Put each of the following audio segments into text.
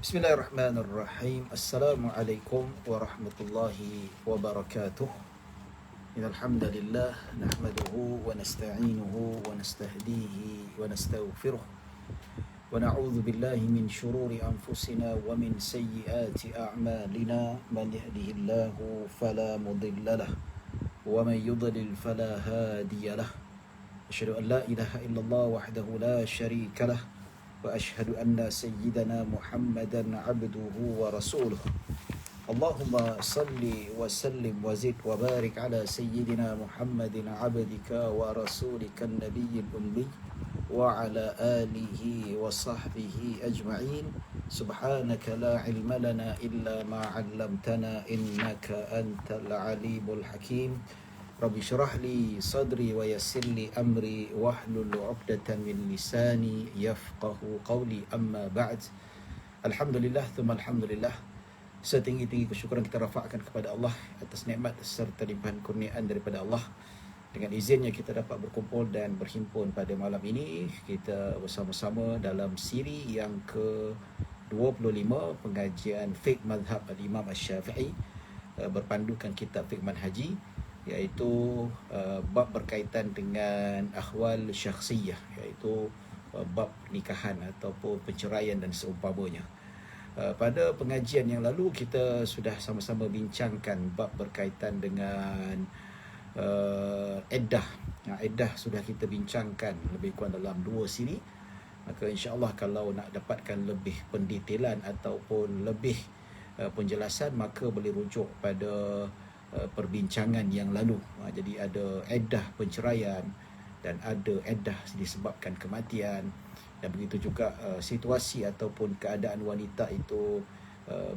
Bismillahirrahmanirrahim. Assalamualaikum warahmatullahi wabarakatuh. Innal hamdalillah nahmaduhu wa nasta'inuhu wa nastahdihi wa nastaghfiruh wa na'udzu billahi min shururi anfusina wa min sayyiati a'malina. Man yahdihillahu fala mudilla lahu wa man yudlil fala hadiya lahu. Asyhadu an la ilaha illallah wahdahu la syarika lahu وأشهد أن سيدنا محمدا عبده ورسوله. اللهم صل وسلم وزد وبارك على سيدنا محمد عبدك ورسولك النبي الأمي وعلى آله وصحبه أجمعين. سبحانك لا علم لنا إلا ما علمتنا إنك أنت العليم الحكيم. Rabbi syrah li sadri wa yassir li amri wahlul 'uqdatam min lisani yafqahu qawli, amma ba'd. Alhamdulillah thumma alhamdulillah. Setinggi-tinggi kesyukuran kita rafa'kan kepada Allah atas nikmat serta limpahan kurniaan daripada Allah. Dengan izinnya kita dapat berkumpul dan berhimpun pada malam ini. Kita bersama-sama dalam siri yang ke-25 pengajian fiqh mazhab al-Imam Asy-Syafi'i berpandukan kitab fiqh manhaji, iaitu bab berkaitan dengan akhwal syakhsiyah, iaitu bab nikahan ataupun perceraian dan seumpamanya. Pada pengajian yang lalu kita sudah sama-sama bincangkan bab berkaitan dengan iddah. Iddah sudah kita bincangkan lebih kurang dalam 2 siri. Maka insya-Allah kalau nak dapatkan lebih pendetailan ataupun lebih penjelasan, maka boleh rujuk pada perbincangan yang lalu. Jadi ada iddah penceraian dan ada iddah disebabkan kematian, dan begitu juga situasi ataupun keadaan wanita itu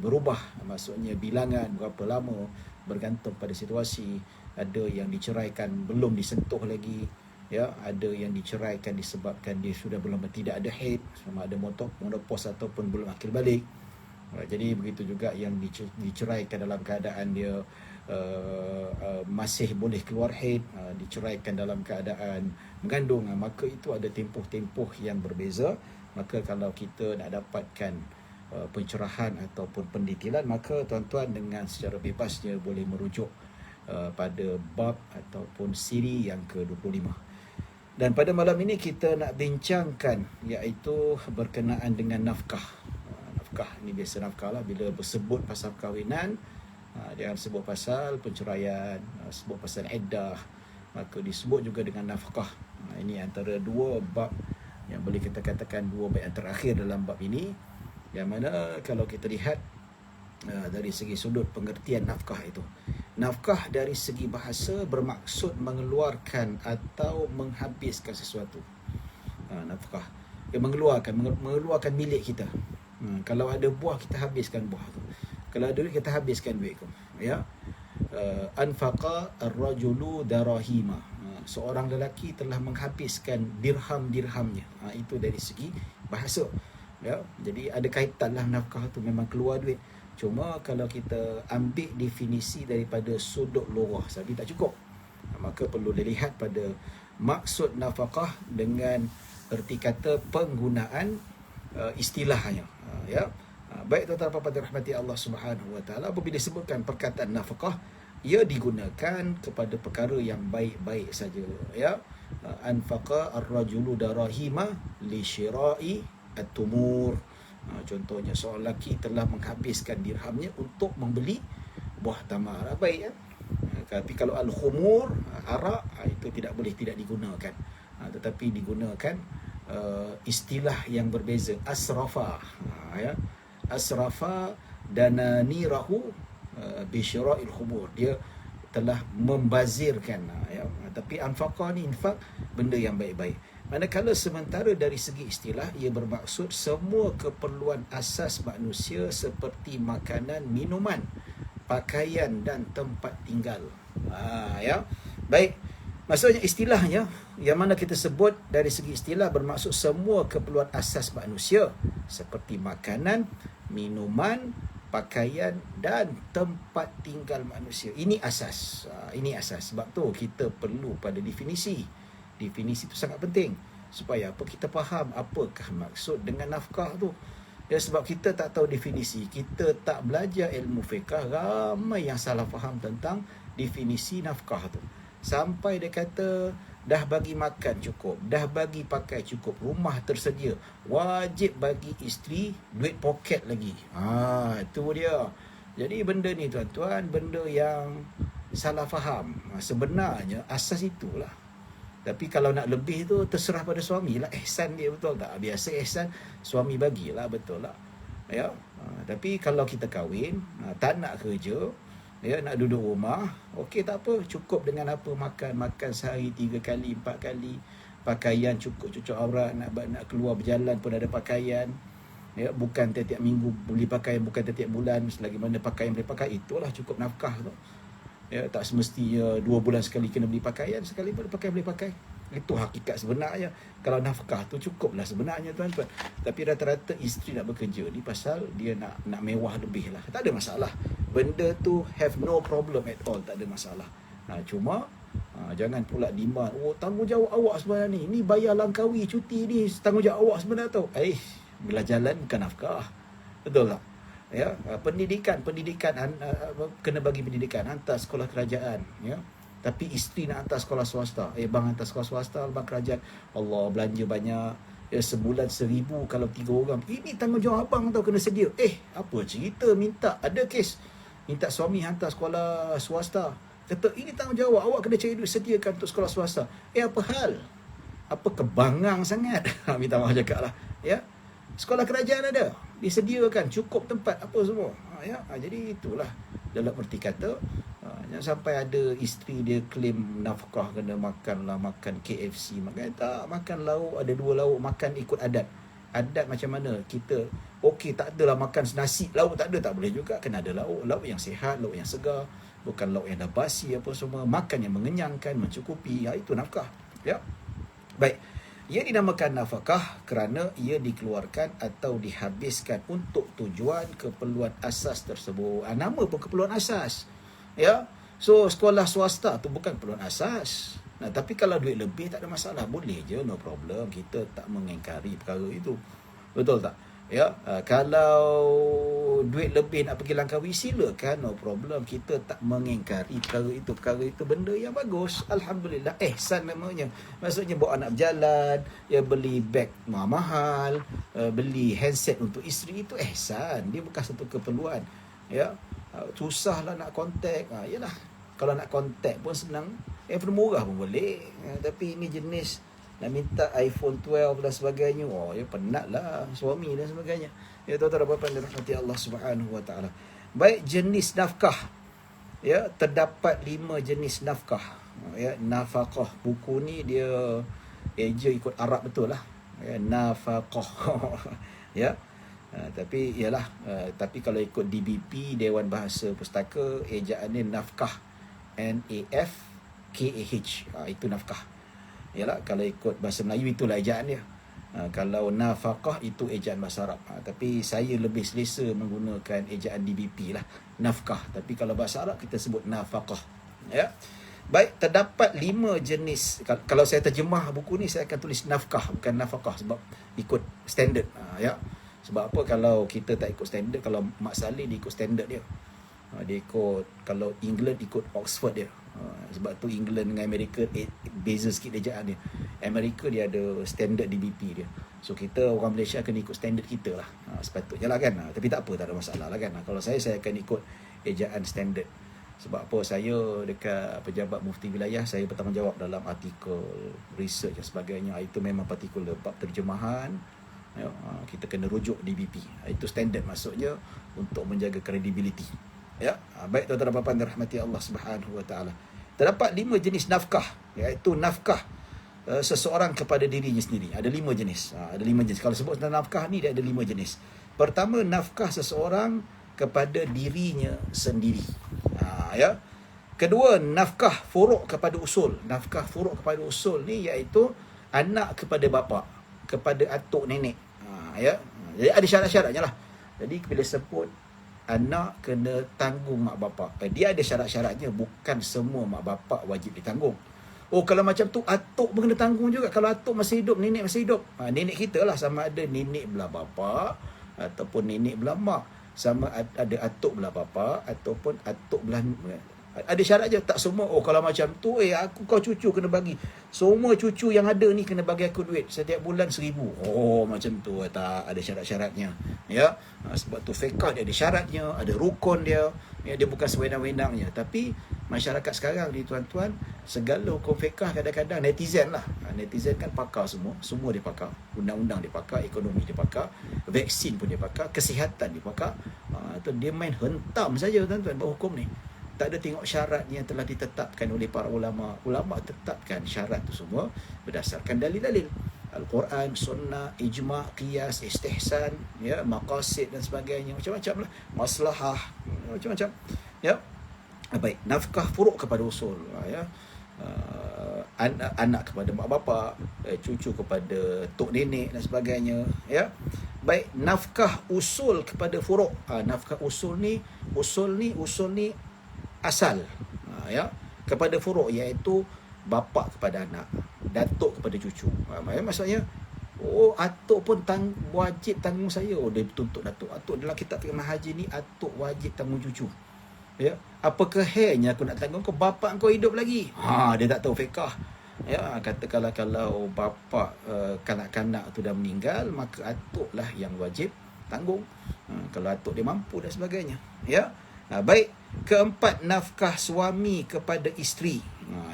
berubah, maksudnya bilangan berapa lama bergantung pada situasi. Ada yang diceraikan belum disentuh lagi, ya, ada yang diceraikan disebabkan dia sudah belum tidak ada haid, sama ada menopause ataupun belum akil balik. Jadi begitu juga yang diceraikan dalam keadaan dia masih boleh keluar haid, diceraikan dalam keadaan mengandung. Maka itu ada tempoh-tempoh yang berbeza. Maka kalau kita nak dapatkan pencerahan ataupun pendetailan, maka tuan-tuan dengan secara bebasnya boleh merujuk pada bab ataupun siri yang ke-25. Dan pada malam ini kita nak bincangkan iaitu berkenaan dengan nafkah. Nafkah ni biasa nafkah lah bila bersebut pasal perkahwinan, dia sebut pasal penceraian, sebut pasal iddah, maka disebut juga dengan nafkah. Ini antara 2 bab yang boleh kita katakan 2 bab yang terakhir dalam bab ini, yang mana kalau kita lihat dari segi sudut pengertian nafkah itu, nafkah dari segi bahasa bermaksud mengeluarkan atau menghabiskan sesuatu. Nafkah dia mengeluarkan milik kita. Kalau ada buah, kita habiskan buah tu. Kalau ada duit, kita habiskan duit tu, ya. Anfaqa ar-rajulu darahima, seorang lelaki telah menghabiskan dirham-dirhamnya. Itu dari segi bahasa, ya. Jadi ada kaitanlah nafkah tu memang keluar duit. Cuma kalau kita ambil definisi daripada sudut lughah sahaja tak cukup. Maka perlu dilihat pada maksud nafkah dengan erti kata penggunaan istilahnya, ya. Baik tuan-tuan dan puan-puan dirahmati Allah Subhanahu wa taala, apabila disebutkan perkataan nafkah, ia digunakan kepada perkara yang baik-baik saja, ya. Anfaqa ar-rajulu darahima li syira'i at-tumur. Contohnya seorang lelaki telah menghabiskan dirhamnya untuk membeli buah tamar. Baik, ya. Tapi kalau al-khumur, arak, itu tidak boleh tidak digunakan. Tetapi digunakan istilah yang berbeza. Asrafa, ya. Asrafa dananirahu bi syira'il khumur, dia telah membazirkan, ya. Tapi anfaqa ni infak benda yang baik-baik. Manakala sementara dari segi istilah, ia bermaksud semua keperluan asas manusia seperti makanan, minuman, pakaian dan tempat tinggal. Ya. Baik. Maksudnya istilahnya, yang mana kita sebut dari segi istilah bermaksud semua keperluan asas manusia seperti makanan, minuman, pakaian dan tempat tinggal manusia. Ini asas. Ini asas. Sebab tu kita perlu pada definisi. Definisi itu sangat penting supaya apa, kita faham apakah maksud dengan nafkah tu. Ya, sebab kita tak tahu definisi, kita tak belajar ilmu fiqah, ramai yang salah faham tentang definisi nafkah tu. Sampai dia kata dah bagi makan cukup, dah bagi pakai cukup, rumah tersedia, wajib bagi isteri duit poket lagi. Itu dia. Jadi benda ni tuan-tuan, benda yang salah faham. Sebenarnya asas itulah. Tapi kalau nak lebih tu terserah pada suami lah. Ihsan dia, betul tak? Biasa ihsan suami bagilah, betul tak? Ya. Tapi kalau kita kahwin, tak nak kerja, ya, nak duduk rumah, okey, tak apa, cukup dengan apa makan sehari 3 kali 4 kali, pakaian cukup aurat, nak keluar berjalan pun ada pakaian, ya, bukan tiap-tiap minggu beli pakaian, bukan tiap-tiap bulan, selagi mana pakaian boleh pakai, itulah cukup nafkah tu. Ya, tak semestinya 2 bulan sekali kena beli pakaian, sekali boleh pakai. Itu hakikat sebenarnya. Kalau nafkah tu cukuplah sebenarnya, tuan-tuan. Tapi rata-rata isteri nak bekerja ni pasal dia nak mewah lebih lah. Tak ada masalah. Benda tu have no problem at all, tak ada masalah. Cuma jangan pula demand, tanggungjawab awak sebenarnya ni. Ni bayar Langkawi cuti ni, tanggungjawab awak sebenarnya tu. Bila jalan bukan nafkah. Betul tak? Ya, pendidikan kena bagi pendidikan, hantar sekolah kerajaan, ya. Tapi isteri nak hantar sekolah swasta, bang hantar sekolah swasta, bang kerajaan, Allah, belanja banyak, ya, sebulan 1,000 kalau 3 orang. Ini tanggungjawab abang tau, kena sedia. Apa cerita minta, ada kes minta suami hantar sekolah swasta, kata ini tanggungjawab awak, kena cari duit sediakan untuk sekolah swasta. Apa hal? Apa kebangang sangat? Minta maaf cakap lah, ya. Sekolah kerajaan ada, disediakan, cukup tempat, apa semua. Jadi itulah, dalam erti kata, jangan sampai ada isteri dia claim nafkah kena makan KFC, makan lauk, ada 2 lauk, makan ikut adat. Adat macam mana? Kita okey, tak adalah makan nasi, lauk tak ada, tak boleh juga, kena ada lauk yang sihat, lauk yang segar, bukan lauk yang dah basi apa semua, makan yang mengenyangkan, mencukupi. Itu nafkah, ya. Baik. Ia dinamakan nafkah kerana ia dikeluarkan atau dihabiskan untuk tujuan keperluan asas tersebut. Nama pun keperluan asas. Ya. So sekolah swasta tu bukan keperluan asas. Tapi kalau duit lebih tak ada masalah, boleh je, no problem. Kita tak mengingkari perkara itu. Betul tak? Ya, kalau duit lebih nak pergi Langkawi, silakan, no problem. Kita tak mengingkari perkara itu benda yang bagus, alhamdulillah, ihsan namanya. Maksudnya bawa anak berjalan, ya, beli beg mahal, beli handset untuk isteri, itu ihsan, dia bukan satu keperluan. Ya, susahlah nak kontak, yalah, kalau nak kontak pun senang, murah pun boleh. Tapi ini jenis nak minta iPhone 12 dan sebagainya, ya penatlah suami dan sebagainya. Ya, tuan-tuan dan puan-puan dirahmati Allah Subhanahu wa taala. Baik, jenis nafkah. Ya, terdapat 5 jenis nafkah. Ya, nafaqah. Buku ni dia eja ikut Arab betul lah. Ya, nafaqah. Ya. Tapi ialah, tapi kalau ikut DBP, Dewan Bahasa Pustaka, ejaannya nafkah. NAFKAH. Itu nafkah. Yalah, kalau ikut bahasa Melayu itulah ejaan dia. Kalau nafaqah itu ejaan bahasa Arab. Tapi saya lebih selesa menggunakan ejaan DBP lah, nafkah. Tapi kalau bahasa Arab kita sebut nafaqah. Ya. Baik, terdapat 5 jenis. Kalau saya terjemah buku ni, saya akan tulis nafkah, bukan nafaqah, sebab ikut standard. Ya. Sebab apa? Kalau kita tak ikut standard, kalau Mak Saleh dia ikut standard dia. Dia ikut, kalau England ikut Oxford dia. Sebab tu England dengan Amerika beza sikit ejaan dia. Amerika dia ada standard DBP dia. So kita orang Malaysia akan ikut standard kita lah. Sepatutnya lah kan. Tapi tak apa, tak ada masalah lah kan. Kalau saya akan ikut ejaan standard. Sebab apa? Saya dekat pejabat mufti wilayah, saya bertanggungjawab dalam artikel, research dan sebagainya. Itu memang partikular bab terjemahan. Ya, kita kena rujuk DBP. Itu standard, maksudnya untuk menjaga credibility. Ya, baik tuan-tuan dan puan-puan dirahmati Allah Subhanahu wa taala. Terdapat 5 jenis nafkah, iaitu nafkah seseorang kepada dirinya sendiri. Ada 5 jenis. Ada 5 jenis. Kalau sebut tentang nafkah ni, dia ada 5 jenis. Pertama, nafkah seseorang kepada dirinya sendiri. Ya. Kedua, nafkah furuk kepada usul. Nafkah furuk kepada usul ni iaitu anak kepada bapa, kepada atuk nenek. Ya. Jadi ada syarat-syaratnya lah. Jadi bila sebut anak kena tanggung mak bapak, dia ada syarat-syaratnya. Bukan semua mak bapak wajib ditanggung. Kalau macam tu atuk pun kena tanggung juga. Kalau atuk masih hidup, nenek masih hidup, nenek kita lah, sama ada nenek belah bapa ataupun nenek belah mak, sama ada atuk belah bapa ataupun atuk belah, ada syarat je. Tak semua kalau macam tu aku kau cucu kena bagi, semua cucu yang ada ni kena bagi aku duit setiap bulan 1,000. Macam tu tak, ada syarat-syaratnya, ya. Sebab tu fiqh dia ada syaratnya, ada rukun dia, ya, dia bukan sewenang-wenangnya. Tapi masyarakat sekarang ni tuan-tuan, segala hukum fiqh kadang-kadang netizen lah, netizen kan pakar semua dia pakar, undang-undang dia pakar, ekonomi dia pakar, vaksin pun dia pakar, kesihatan dia pakar. Tu dia main hentam saja tuan-tuan buat hukum ni. Tak ada tengok syarat yang telah ditetapkan oleh para ulama. Ulama tetapkan syarat tu semua berdasarkan dalil-dalil Al-Quran, Sunnah, Ijma', Qiyas, Istihsan, ya, Maqasid dan sebagainya, macam-macam lah, Maslahah, macam-macam, ya. Baik, nafkah furuk kepada usul, ya. Anak kepada mak bapak, cucu kepada tok nenek dan sebagainya, ya. Baik, nafkah usul kepada furuk. Nafkah usul ni asal, ya, kepada furuk, iaitu bapa kepada anak, datuk kepada cucu. Maksudnya atuk pun wajib tanggung saya. Dia tuntut datuk. Atuk dalam kitab fiqh haji ni, atuk wajib tanggung cucu. Ya, apa kehenya aku nak tanggung kau, bapa kau hidup lagi. Dia tak tahu fiqh. Ya, katakanlah kalau bapa kanak-kanak tu dah meninggal, maka atuk lah yang wajib tanggung. Kalau atuk dia mampu dan sebagainya, ya. Baik, keempat, nafkah suami kepada isteri.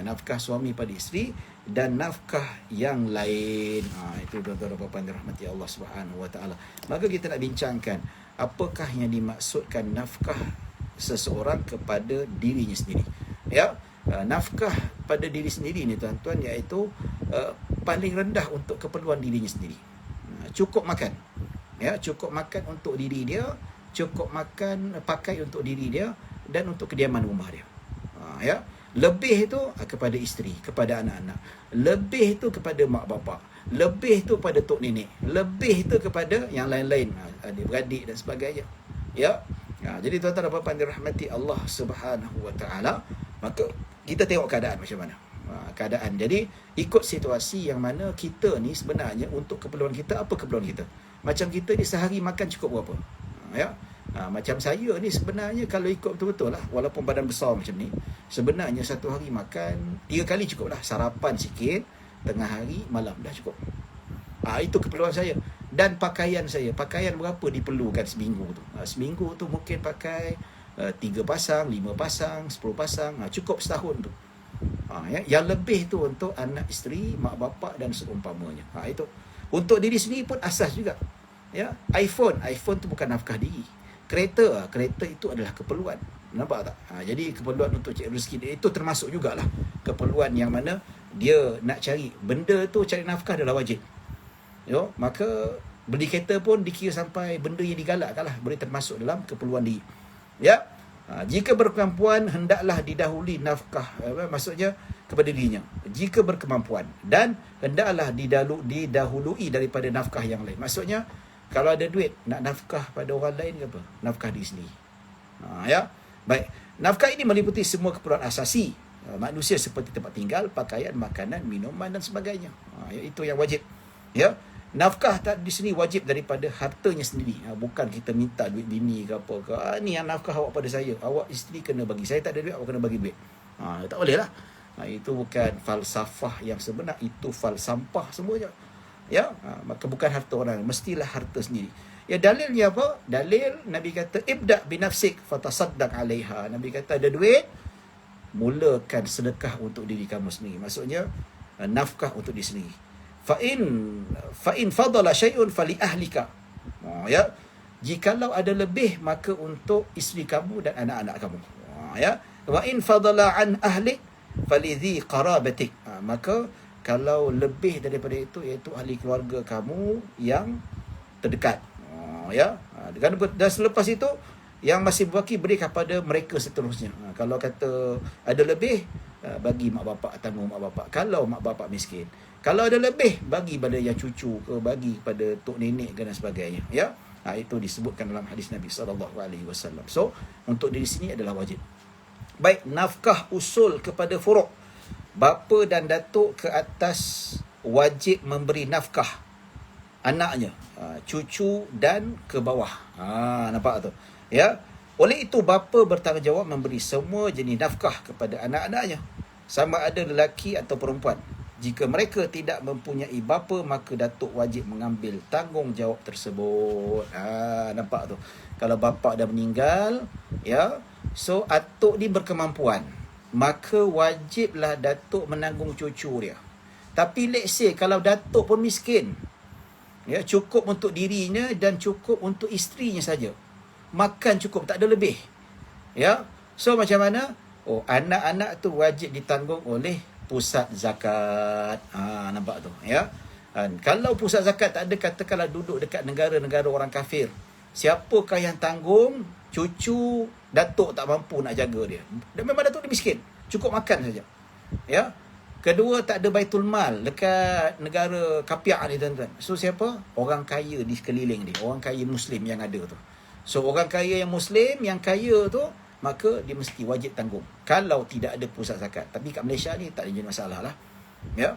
Nafkah suami pada isteri dan nafkah yang lain. Itu tuan-tuan dan puan-puan dirahmati Allah Subhanahu wa taala. Maka kita nak bincangkan apakah yang dimaksudkan nafkah seseorang kepada dirinya sendiri. Ya, nafkah pada diri sendiri ni tuan-tuan, iaitu paling rendah untuk keperluan dirinya sendiri. Cukup makan. Ya, cukup makan untuk diri dia, cukup makan pakai untuk diri dia dan untuk kediaman rumah dia. Ya, lebih itu kepada isteri, kepada anak-anak, lebih itu kepada mak bapak, lebih itu kepada tok nenek, lebih itu kepada yang lain-lain, adik-beradik dan sebagainya. Ya. Jadi tuan-tuan dan puan-puan dirahmati Allah Subhanahu wa taala, maka kita tengok keadaan macam mana. Keadaan. Jadi ikut situasi yang mana kita ni sebenarnya untuk keperluan kita, apa keperluan kita. Macam kita ni sehari makan cukup berapa? Ya. Macam saya ni sebenarnya kalau ikut betul-betul lah, walaupun badan besar macam ni, sebenarnya satu hari makan 3 kali cukup lah. Sarapan sikit, tengah hari, malam, dah cukup. Itu keperluan saya. Dan pakaian saya, pakaian berapa diperlukan seminggu tu? Seminggu tu mungkin pakai 3 pasang, 5 pasang, 10 pasang, cukup setahun tu. Ya. Yang lebih tu untuk anak isteri, mak bapak dan seumpamanya. Itu untuk diri sendiri pun asas juga. Ya, iPhone tu bukan nafkah diri. Kereta itu adalah keperluan. Nampak tak? Jadi keperluan untuk cari rezeki dia itu termasuk jugalah keperluan yang mana dia nak cari benda tu, cari nafkah adalah wajib. Yo, maka beli kereta pun dikira sampai benda yang digalakkan lah, boleh termasuk dalam keperluan diri. Ya. Jika berkemampuan, hendaklah didahului nafkah, maksudnya kepada dirinya jika berkemampuan, dan hendaklah didahului daripada nafkah yang lain. Maksudnya kalau ada duit nak nafkah pada orang lain ke apa? Nafkah diri sendiri. Ya. Baik. Nafkah ini meliputi semua keperluan asasi manusia seperti tempat tinggal, pakaian, makanan, minuman dan sebagainya. Itu yang wajib. Ya. Nafkah di sini wajib daripada hartanya sendiri. Bukan kita minta duit bini ke apa ke. Ni yang nafkah awak pada saya. Awak isteri kena bagi. Saya tak ada duit, awak kena bagi duit. Tak boleh lah. Itu bukan falsafah yang sebenar. Itu falsampah semuanya. Ya, maka bukan harta orang, mestilah harta sendiri. Ya, dalilnya apa? Dalil Nabi kata ibda binafsik fatasaddaq alaiha. Nabi kata ada duit, mulakan sedekah untuk diri kamu sendiri. Maksudnya nafkah untuk diri sendiri. Fa in fadala syai'un fali ahlika. Ya, jikalau ada lebih maka untuk isteri kamu dan anak-anak kamu. Ya, wa in fadala an ahlik falidhi qarabatik. Maka kalau lebih daripada itu, iaitu ahli keluarga kamu yang terdekat. Ya. Dan selepas itu yang masih berbaki beri kepada mereka seterusnya. Kalau kata ada lebih, bagi mak bapak, tanggung mak bapak. Kalau mak bapak miskin, kalau ada lebih, bagi pada yang cucu ke, bagi pada tok nenek dan sebagainya. Ya. Itu disebutkan dalam hadis Nabi SAW. So untuk diri sini adalah wajib. Baik, nafkah usul kepada furuk. Bapa dan datuk ke atas wajib memberi nafkah. anaknya, cucu dan ke bawah. Nampak tu? Ya. Oleh itu bapa bertanggungjawab memberi semua jenis nafkah kepada anak-anaknya, sama ada lelaki atau perempuan. Jika mereka tidak mempunyai bapa, maka datuk wajib mengambil tanggungjawab tersebut. Nampak tu? Kalau bapa dah meninggal, ya, so atuk ni berkemampuan, maka wajiblah datuk menanggung cucu dia. Tapi let's say kalau datuk pun miskin, ya, cukup untuk dirinya dan cukup untuk isterinya saja, makan cukup, tak ada lebih, ya. So macam mana? Anak-anak tu wajib ditanggung oleh pusat zakat. Nampak tu, ya. Kalau pusat zakat tak ada, katakanlah duduk dekat negara-negara orang kafir, siapakah yang tanggung? Cucu datuk tak mampu nak jaga dia. Dan memang datuk dia miskin, cukup makan saja, ya. Kedua, tak ada baitul mal dekat negara kapiak ni, tuan-tuan. So siapa? Orang kaya di sekeliling dia, orang kaya Muslim yang ada tu. So orang kaya yang Muslim, yang kaya tu, maka dia mesti wajib tanggung kalau tidak ada pusat zakat. Tapi kat Malaysia ni tak ada jenis masalah lah, ya.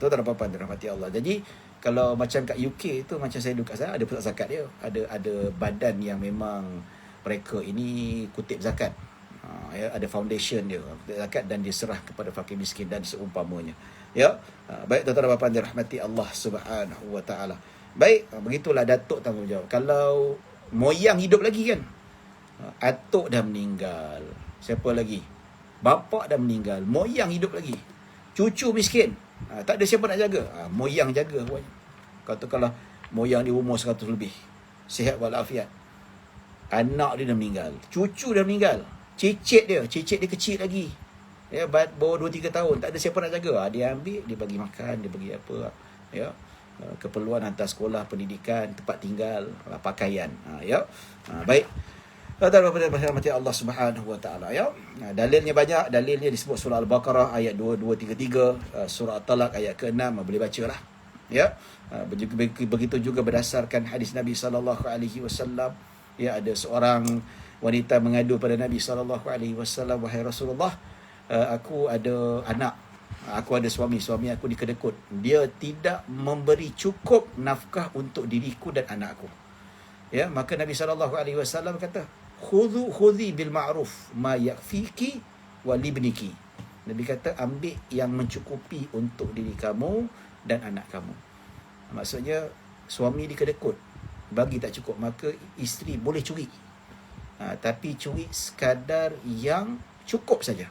Itu tak ada apa-apa, dirahmati Allah. Jadi kalau macam kat UK tu, macam saya duduk kat sana, ada pusat zakat dia, ada badan yang memang mereka ini kutip zakat, ya, ada foundation dia kutip zakat, dan diserah kepada fakir miskin dan seumpamanya, ya. Baik tuan-tuan dan puan dirahmati Allah Subhanahu wa taala. Baik, begitulah datuk tanggungjawab. Kalau moyang hidup lagi kan, atuk dah meninggal, siapa lagi? Bapa dah meninggal, moyang hidup lagi, cucu miskin, tak ada siapa nak jaga, moyang jaga pokoknya. Katakanlah moyang di umur 100 lebih, sihat walafiat, anak dia dah meninggal, cucu dah meninggal, cicit dia kecil lagi, ya, bawah 2-3 tahun, tak ada siapa nak jaga. Dia ambil, dia bagi makan, dia bagi apa, ya, keperluan hantar sekolah, pendidikan, tempat tinggal, pakaian, ya. Baik, mati Allah Subhanahu wa taala, ya. Dalilnya banyak, dalilnya disebut surah Al-Baqarah ayat 2233, surah At-Talaq ayat ke-6, boleh bacalah, ya. Begitu juga berdasarkan hadis Nabi sallallahu alaihi wasallam, ya, ada seorang wanita mengadu pada Nabi sallallahu alaihi wasallam, wahai Rasulullah, aku ada anak, aku ada suami aku dikedekut, dia tidak memberi cukup nafkah untuk diriku dan anakku, ya. Maka Nabi sallallahu alaihi wasallam kata, khudhi bil ma'ruf ma yakfiki wa libniki. Nabi kata, ambil yang mencukupi untuk diri kamu dan anak kamu. Maksudnya suami dikedekut, bagi tak cukup, maka isteri boleh curi, tapi curi sekadar yang cukup saja.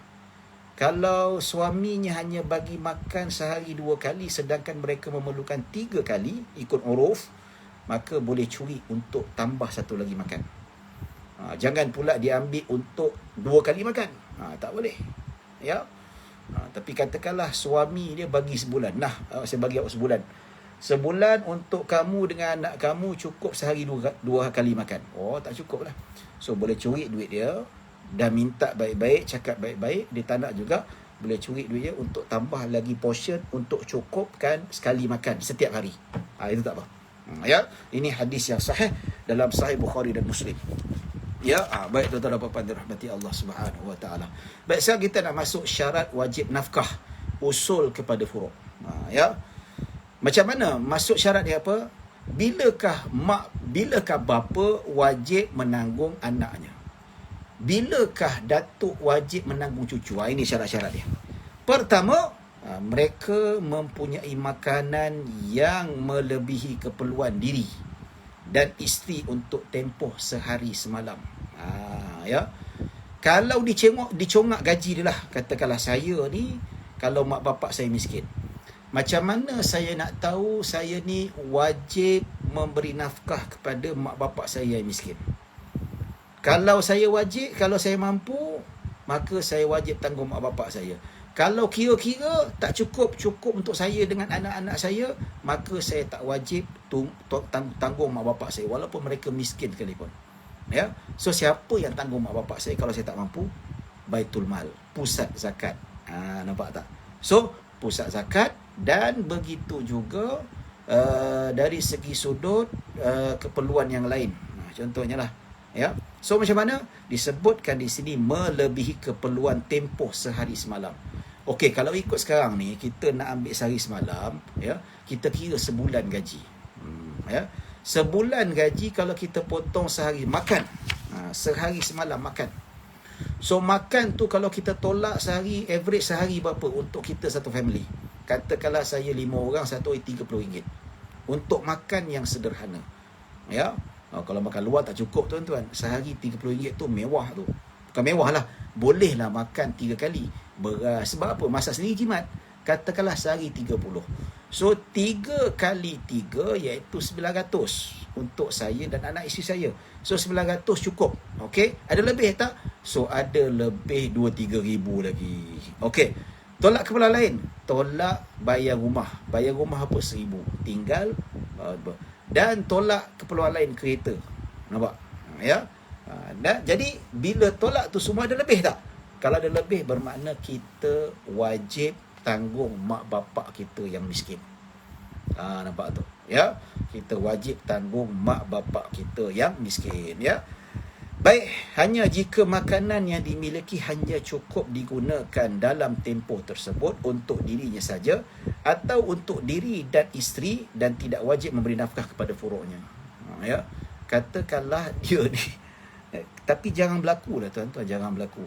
Kalau suaminya hanya bagi makan sehari 2 kali, sedangkan mereka memerlukan 3 kali ikut uruf, maka boleh curi untuk tambah 1 lagi makan. Jangan pula diambil untuk 2 kali makan, tak boleh, ya. Tapi katakanlah suami dia bagi sebulan, saya bagi awak sebulan untuk kamu dengan anak kamu, cukup sehari 2 kali makan. Tak cukup lah. So boleh curi duit dia, dah minta baik-baik, cakap baik-baik, dia tak nak juga, boleh curi duit dia untuk tambah lagi portion untuk cukupkan sekali makan setiap hari. Itu tak apa, ya. Ini hadis yang sahih dalam Sahih Bukhari dan Muslim, ya. Baik tuan-tuan dan puan-puan dirahmati Allah Subhanahu wa taala. Baik, sekarang kita nak masuk syarat wajib nafkah, usul kepada furu', ya. Macam mana masuk syarat dia apa? Bilakah bapa wajib menanggung anaknya? Bilakah datuk wajib menanggung cucu? Ini syarat-syarat dia. Pertama, mereka mempunyai makanan yang melebihi keperluan diri dan isteri untuk tempoh sehari semalam. Ya. Kalau dicongak gaji dia lah, katakanlah saya ni, kalau mak bapak saya miskin, macam mana saya nak tahu saya ni wajib memberi nafkah kepada mak bapak saya yang miskin? Kalau saya wajib, kalau saya mampu, maka saya wajib tanggung mak bapak saya. Kalau kira-kira tak cukup untuk saya dengan anak-anak saya, maka saya tak wajib tanggung mak bapak saya, walaupun mereka miskin sekalipun, ya. So siapa yang tanggung mak bapak saya kalau saya tak mampu? Baitul Mal, pusat zakat. Nampak tak? So pusat zakat, dan begitu juga dari segi sudut keperluan yang lain, contohnya lah, ya. So macam mana? Disebutkan di sini melebihi keperluan tempoh sehari semalam. Okey, kalau ikut sekarang ni, kita nak ambil sehari semalam, ya, kita kira sebulan gaji. Ya. Sebulan gaji kalau kita potong sehari makan. Sehari semalam makan. So makan tu kalau kita tolak sehari, average sehari berapa untuk kita satu family? Katakanlah saya 5 orang, satu hari RM30. Untuk makan yang sederhana. Ya. Kalau makan luar tak cukup tuan-tuan. Sehari RM30 tu mewah tu. Bukan mewah lah. Bolehlah makan 3 kali. Beras. Sebab apa? Masak sendiri jimat. Katakanlah sehari 30. So 3 kali 3 iaitu 900 untuk saya dan anak isteri saya. So 900 cukup. Okey, ada lebih tak? So ada lebih 2-3 ribu lagi. Okey. Tolak kepala lain. Tolak bayar rumah. Bayar rumah apa? 1,000. Tinggal dan tolak keperluan lain kereta. Nampak? Ya. Jadi bila tolak tu semua ada lebih tak? Kalau ada lebih bermakna kita wajib tanggung mak bapak kita yang miskin. Nampak tu? Ya. Kita wajib tanggung mak bapak kita yang miskin, ya. Baik, hanya jika makanan yang dimiliki hanya cukup digunakan dalam tempoh tersebut untuk dirinya saja atau untuk diri dan isteri dan tidak wajib memberi nafkah kepada furuknya. Ya. Katakanlah dia ni tapi jangan berlaku lah tuan-tuan, jangan berlaku.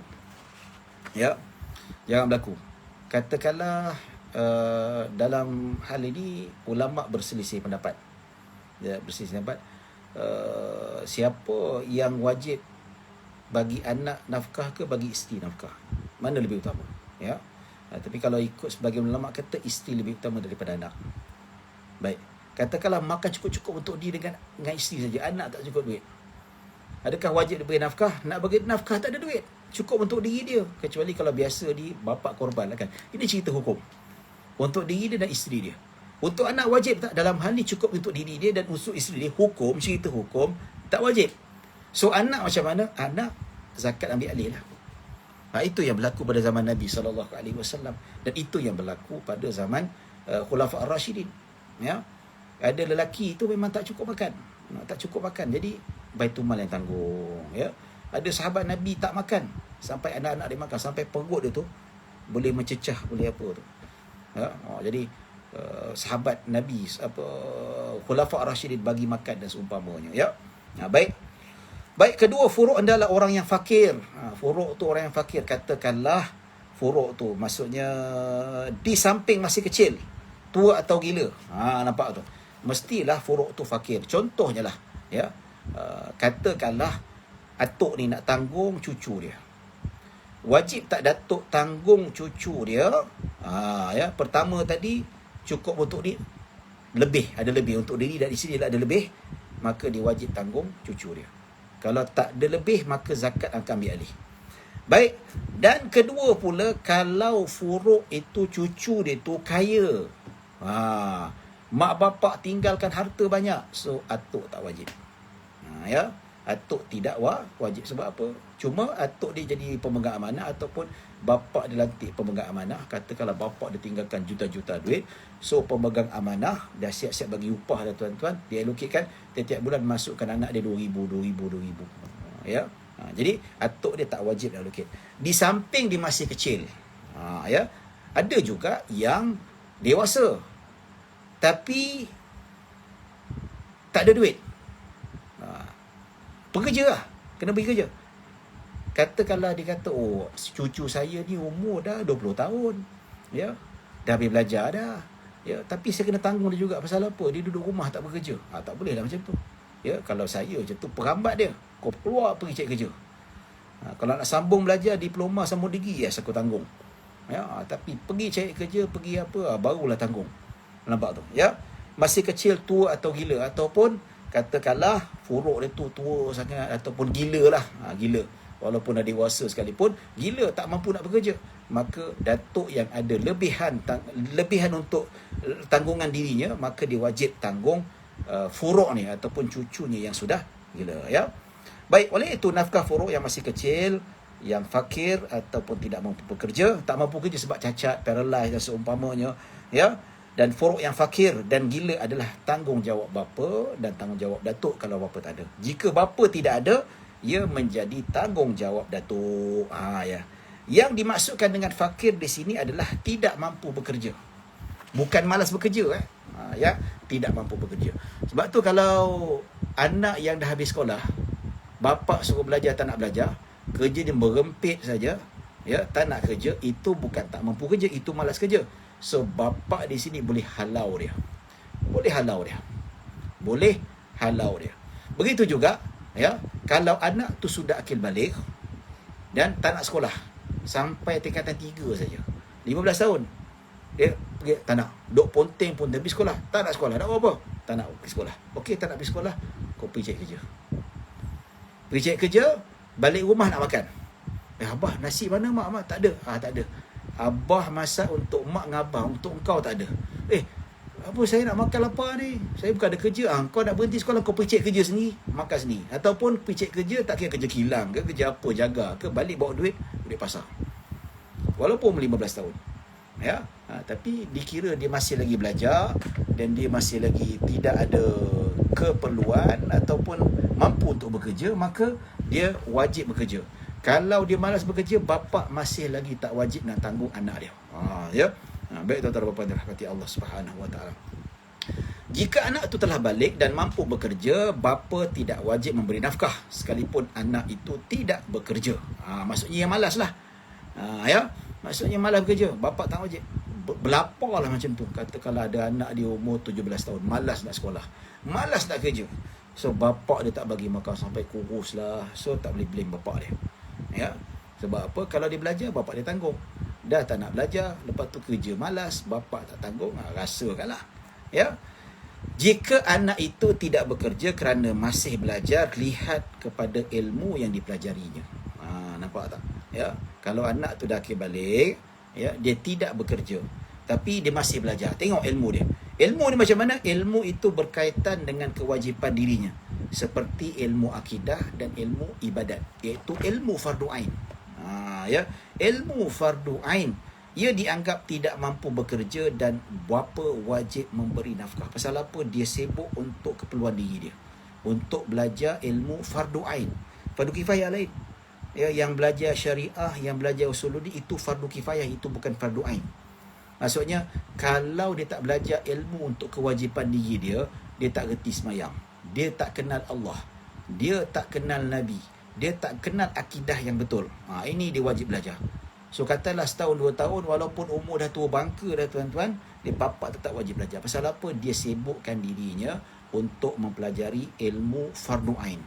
Ya. Jangan berlaku. Katakanlah dalam hal ini ulama berselisih pendapat. Ya, berselisih pendapat. Siapa yang wajib bagi anak nafkah ke bagi isteri nafkah? Mana lebih utama? Ya. Tapi kalau ikut sebagian ulama kata isteri lebih utama daripada anak. Baik. Katakanlah makan cukup-cukup untuk dia dengan isteri saja, anak tak cukup duit. Adakah wajib dia bagi nafkah? Nak bagi nafkah tak ada duit. Cukup untuk diri dia. Kecuali kalau biasa di bapak korban lah kan. Ini cerita hukum. Untuk diri dia dan isteri dia. Untuk anak wajib tak? Dalam hal ni cukup untuk diri dia dan untuk isteri dia. Hukum, cerita hukum, tak wajib. So anak macam mana? Anak zakat ambil alih lah. Itu yang berlaku pada zaman Nabi SAW. Dan itu yang berlaku pada zaman Khulafa Ar-Rashidin. Ya. Ada lelaki itu memang tak cukup makan. Tak cukup makan. Jadi Baitul Mal yang tanggung. Ya. Ada sahabat Nabi tak makan. Sampai anak-anak dia makan. Sampai perut dia tu boleh mencecah, boleh apa tu. Ya. Jadi sahabat Nabi Khulafa Ar-Rashidin bagi makan dan seumpamanya. Ya. Baik, kedua, furuk adalah orang yang fakir. Furuk tu orang yang fakir. Katakanlah furuk tu maksudnya di samping masih kecil, tua atau gila. Nampak tu. Mestilah furuk tu fakir. Contohnya lah, ya. Katakanlah atuk ni nak tanggung cucu dia. Wajib tak datuk tanggung cucu dia? Ya, pertama tadi cukup untuk dia, lebih, ada lebih untuk diri dan isteri dia ada lebih, maka dia wajib tanggung cucu dia. Kalau tak ada lebih, maka zakat akan ambil alih. Baik, dan kedua pula, kalau furuk itu cucu dia tu kaya, mak bapak tinggalkan harta banyak, so atuk tak wajib. Ya, atuk tidak wajib. Sebab apa? Cuma atuk dia jadi pemegang amanah ataupun bapak dia lantik pemegang amanah. Katakanlah bapak dia tinggalkan juta-juta duit, so pemegang amanah dah siap-siap bagi upah dah tuan-tuan, dia allocate-kan tiap-tiap bulan masukkan anak dia 2,000. Ya. Jadi atuk dia tak wajib allocate. Di samping dia masih kecil. Ya. Ada juga yang dewasa tapi tak ada duit. Pekerja lah. Kena pergi kerja. Katakanlah dia kata, cucu saya ni umur dah 20 tahun. Ya. Dah habis belajar dah. Ya. Tapi saya kena tanggung dia juga. Pasal apa? Dia duduk rumah tak bekerja. Tak boleh lah macam tu. Ya. Kalau saya macam tu, perambat dia. Kau keluar pergi cari kerja. Kalau nak sambung belajar, diploma sambung degree, yes, aku tanggung. Ya. Tapi pergi cari kerja, pergi apa, barulah tanggung. Nampak tu? Ya. Masih kecil, tua atau gila. Ataupun katakanlah furuk dia tu tua sangat ataupun gila lah. Gila. Walaupun dah dewasa sekalipun, gila tak mampu nak bekerja. Maka datuk yang ada lebihan untuk tanggungan dirinya, maka dia wajib tanggung furuk ni ataupun cucunya yang sudah gila. Ya. Baik, oleh itu nafkah furuk yang masih kecil, yang fakir ataupun tidak mampu bekerja, tak mampu bekerja sebab cacat, paralyzed dan seumpamanya, ya. Dan furuk yang fakir dan gila adalah tanggungjawab bapa dan tanggungjawab datuk kalau bapa tak ada. Jika bapa tidak ada, ia menjadi tanggungjawab datuk. Ya. Yang dimaksudkan dengan fakir di sini adalah tidak mampu bekerja. Bukan malas bekerja. Ya, tidak mampu bekerja. Sebab tu kalau anak yang dah habis sekolah, bapa suruh belajar tak nak belajar, kerja dia merempit saja, ya, tak nak kerja, itu bukan tak mampu kerja, itu malas kerja. So bapa di sini boleh halau dia. Boleh halau dia. Boleh halau dia. Begitu juga, ya, kalau anak tu sudah akil baligh dan tak nak sekolah sampai tingkatan 3 saja. 15 tahun. Dia pergi tak nak. Duk ponteng pun pergi sekolah. Tak nak sekolah. Nak buat apa? Tak nak pergi sekolah. Okey, tak nak pergi sekolah, kau pergi cari kerja. Pergi cari kerja, balik rumah nak makan. Abah, nasi mana mak? Mak tak ada. Tak ada. Abah masak untuk mak dengan abah, untuk engkau tak ada. Apa saya nak makan lapar ni? Saya bukan ada kerja. Kau nak berhenti sekolah, kau pergi cari kerja sendiri, makan sendiri. Ataupun pergi cari kerja, tak kira kerja kilang ke, kerja apa, jaga ke, balik bawa duit pasar. Walaupun 15 tahun. Ya, tapi dikira dia masih lagi belajar dan dia masih lagi tidak ada keperluan ataupun mampu untuk bekerja, maka dia wajib bekerja. Kalau dia malas bekerja, bapa masih lagi tak wajib nak tanggung anak dia. Ya. Baik tuan-tuan dan puan-puan dirahmati Allah Subhanahu Wa Taala. Jika anak itu telah balik dan mampu bekerja, bapa tidak wajib memberi nafkah sekalipun anak itu tidak bekerja. Maksudnya yang malas lah. Ya. Maksudnya malas bekerja, bapa tak wajib. Berlapar lah macam tu. Kata kalau ada anak dia umur 17 tahun, malas nak sekolah, malas nak kerja. So bapa dia tak bagi makan sampai kurus lah. So tak boleh blame bapa dia. Ya. Sebab apa? Kalau dia belajar, bapa dia tanggung. Dah tak nak belajar, lepas tu kerja malas, bapa tak tanggung, rasakanlah. Ya. Jika anak itu tidak bekerja kerana masih belajar, lihat kepada ilmu yang dipelajarinya. Nampak tak? Ya. Kalau anak tu dah akil baligh, ya, dia tidak bekerja, tapi dia masih belajar. Tengok ilmu dia. Ilmu ni macam mana? Ilmu itu berkaitan dengan kewajipan dirinya, seperti ilmu akidah dan ilmu ibadat, iaitu ilmu fardu ain. Ya, ilmu fardu ain, ia dianggap tidak mampu bekerja dan bapa wajib memberi nafkah. Pasal apa? Dia sibuk untuk keperluan diri dia, untuk belajar ilmu fardu ain. Fardu kifayah lain. Ya, yang belajar syariah, yang belajar usuluddin, itu fardu kifayah, itu bukan fardu ain. Maksudnya, kalau dia tak belajar ilmu untuk kewajipan diri dia, dia tak reti semayang, dia tak kenal Allah, dia tak kenal Nabi, dia tak kenal akidah yang betul. Ini dia wajib belajar. So katalah setahun 2 tahun, walaupun umur dah tua bangka dah tuan-tuan, dia bapa tetap wajib belajar. Pasal apa? Dia sibukkan dirinya untuk mempelajari ilmu fardu ain.